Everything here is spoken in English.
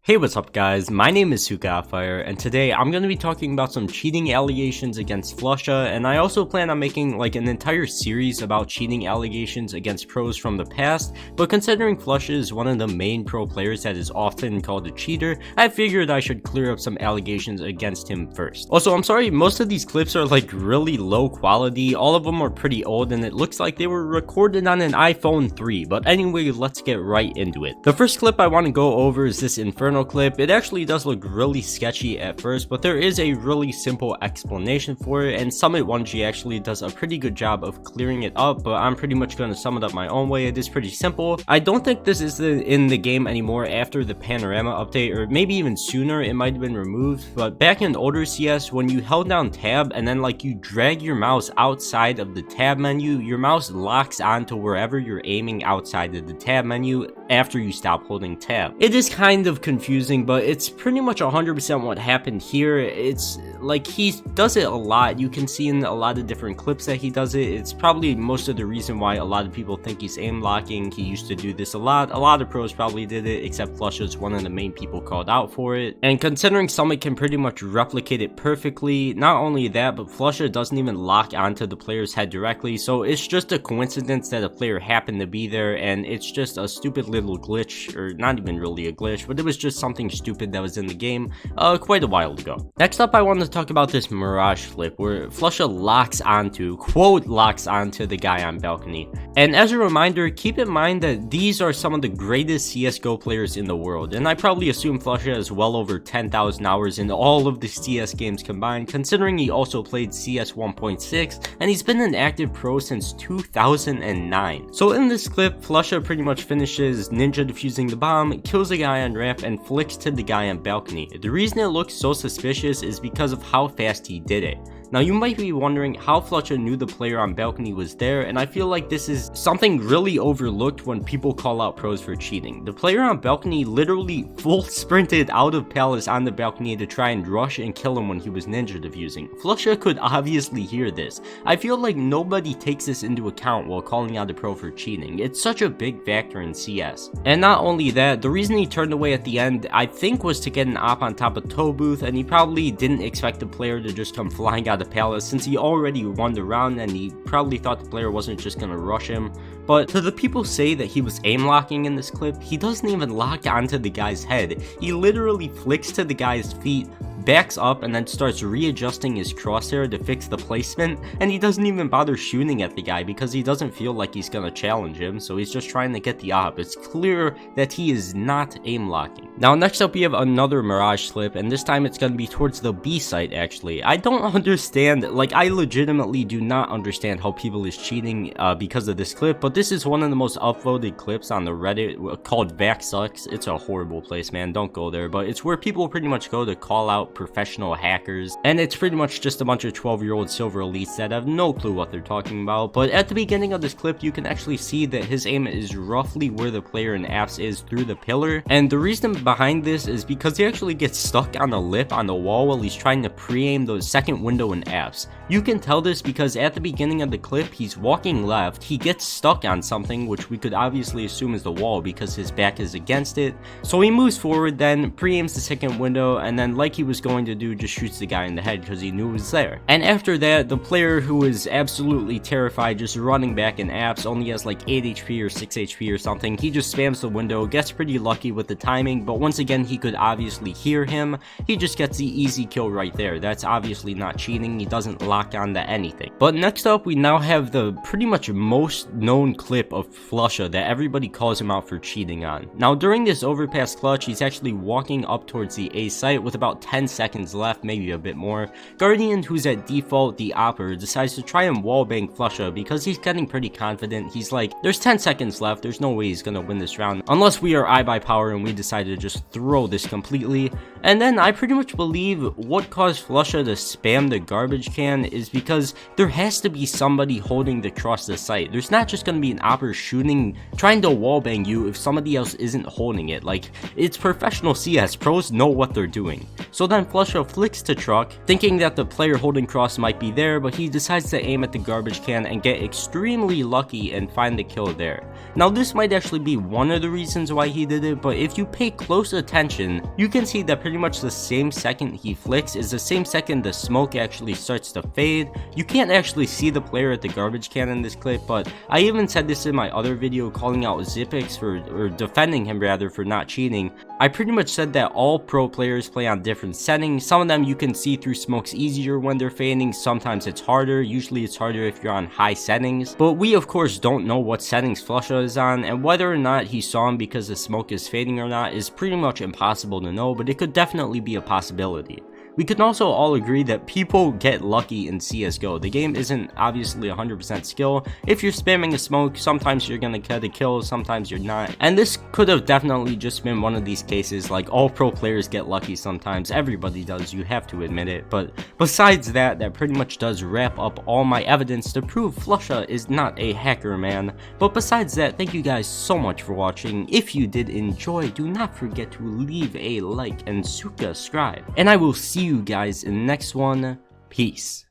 Hey, what's up guys, my name is Csgo, and today I'm going to be talking about some cheating allegations against Flusha, and I also plan on making like an entire series about cheating allegations against pros from the past, but considering Flusha is one of the main pro players that is often called a cheater, I figured I should clear up some allegations against him first. Also, I'm sorry, most of these clips are like really low quality, all of them are pretty old, and it looks like they were recorded on an iPhone 3, but anyway, let's get right into it. The first clip I want to go over is this Inferno clip. It actually does look really sketchy at first, but there is a really simple explanation for it, and Summit1G actually does a pretty good job of clearing it up, but I'm pretty much going to sum it up my own way. It is pretty simple. I don't think this is in the game anymore after the Panorama update, or maybe even sooner. It might have been removed, but back in older CS, when you held down tab and then like you drag your mouse outside of the tab menu, your mouse locks onto wherever you're aiming outside of the tab menu after you stop holding tab. It is kind of confusing, but it's pretty much 100% what happened here. It's like he does it a lot. You can see in a lot of different clips that he does it. It's probably most of the reason why a lot of people think he's aim locking. He used to do this a lot. A lot of pros probably did it, except Flusha is one of the main people called out for it. And considering Summit can pretty much replicate it perfectly, not only that, but Flusha doesn't even lock onto the player's head directly, so it's just a coincidence that a player happened to be there, and it's just a stupid little glitch, or not even really a glitch, but it was just something stupid that was in the game quite a while ago. Next up, I wanted to talk about this Mirage flip where Flusha locks onto, quote, locks onto the guy on balcony. And as a reminder, keep in mind that these are some of the greatest CSGO players in the world, and I probably assume Flusha has well over 10,000 hours in all of the CS games combined, considering he also played CS 1.6, and he's been an active pro since 2009. So in this clip, Flusha pretty much finishes ninja defusing the bomb, kills a guy on ramp, and flicks to the guy on balcony. The reason it looks so suspicious is because of how fast he did it. Now you might be wondering how Flusha knew the player on balcony was there, and I feel like this is something really overlooked when people call out pros for cheating. The player on balcony literally full sprinted out of Palace on the balcony to try and rush and kill him when he was ninja defusing. Flusha could obviously hear this. I feel like nobody takes this into account while calling out a pro for cheating. It's such a big factor in CS. And not only that, the reason he turned away at the end, I think, was to get an op on top of Toe Booth, and he probably didn't expect the player to just come flying out of Palace since he already won the round, and he probably thought the player wasn't just gonna rush him. But to the people say that he was aim locking in this clip, he doesn't even lock onto the guy's head. He literally flicks to the guy's feet, backs up, and then starts readjusting his crosshair to fix the placement, and he doesn't even bother shooting at the guy because he doesn't feel like he's gonna challenge him, so he's just trying to get the op. It's clear that he is not aim locking. Now next up we have another Mirage clip, and this time it's gonna be towards the B site actually. I don't understand, like I legitimately do not understand how people is cheating because of this clip, but this is one of the most upvoted clips on the Reddit called Vac Sucks. It's a horrible place, man, don't go there, but it's where people pretty much go to call out professional hackers, and it's pretty much just a bunch of 12-year-old silver elites that have no clue what they're talking about. But at the beginning of this clip, you can actually see that his aim is roughly where the player in apps is through the pillar, and the reason behind this is because he actually gets stuck on a lip on the wall while he's trying to pre-aim the second window in apps. You can tell this because at the beginning of the clip, he's walking left, he gets stuck on something, which we could obviously assume is the wall because his back is against it, so he moves forward, then pre-aims the second window, and then like he was going to do, just shoots the guy in the head because he knew it was there. And after that, the player, who is absolutely terrified, just running back in apps, only has like 8 HP or 6 HP or something, he just spams the window, gets pretty lucky with the timing, but once again he could obviously hear him. He just gets the easy kill right there. That's obviously not cheating. He doesn't lock on to anything. But next up, we now have the pretty much most known clip of Flusha that everybody calls him out for cheating on. Now during this overpass clutch, he's actually walking up towards the A site with about 10 seconds left, maybe a bit more. Guardian, who's at default the opper, decides to try and wallbang Flusha because he's getting pretty confident. He's like, there's 10 seconds left, there's no way he's gonna win this round unless we are eye by power, and we decided to just throw this completely. And then I pretty much believe what caused Flusha to spam the garbage can is because there has to be somebody holding the cross the site. There's not just gonna gonna be an opper shooting, trying to wallbang you if somebody else isn't holding it. Like, it's professional CS, pros know what they're doing. So then Flusha flicks to truck, thinking that the player holding cross might be there, but he decides to aim at the garbage can and get extremely lucky and find the kill there. Now this might actually be one of the reasons why he did it, but if you pay close attention, you can see that pretty much the same second he flicks is the same second the smoke actually starts to fade. You can't actually see the player at the garbage can in this clip, but I even said this in my other video calling out Xyp9x or defending him rather for not cheating. I pretty much said that all pro players play on different settings. Some of them you can see through smokes easier when they're fading, sometimes it's harder, usually it's harder if you're on high settings. But we of course don't know what settings Flusha is on, and whether or not he saw him because the smoke is fading or not is pretty much impossible to know, but it could definitely be a possibility. We can also all agree that people get lucky in CSGO. The game isn't obviously 100% skill. If you're spamming a smoke, sometimes you're gonna get a kill, sometimes you're not. And this could have definitely just been one of these cases, like all pro players get lucky sometimes. Everybody does, you have to admit it. But besides that, that pretty much does wrap up all my evidence to prove Flusha is not a hacker, man. But besides that, thank you guys so much for watching. If you did enjoy, do not forget to leave a like and subscribe. And I will see you guys in the next one. Peace.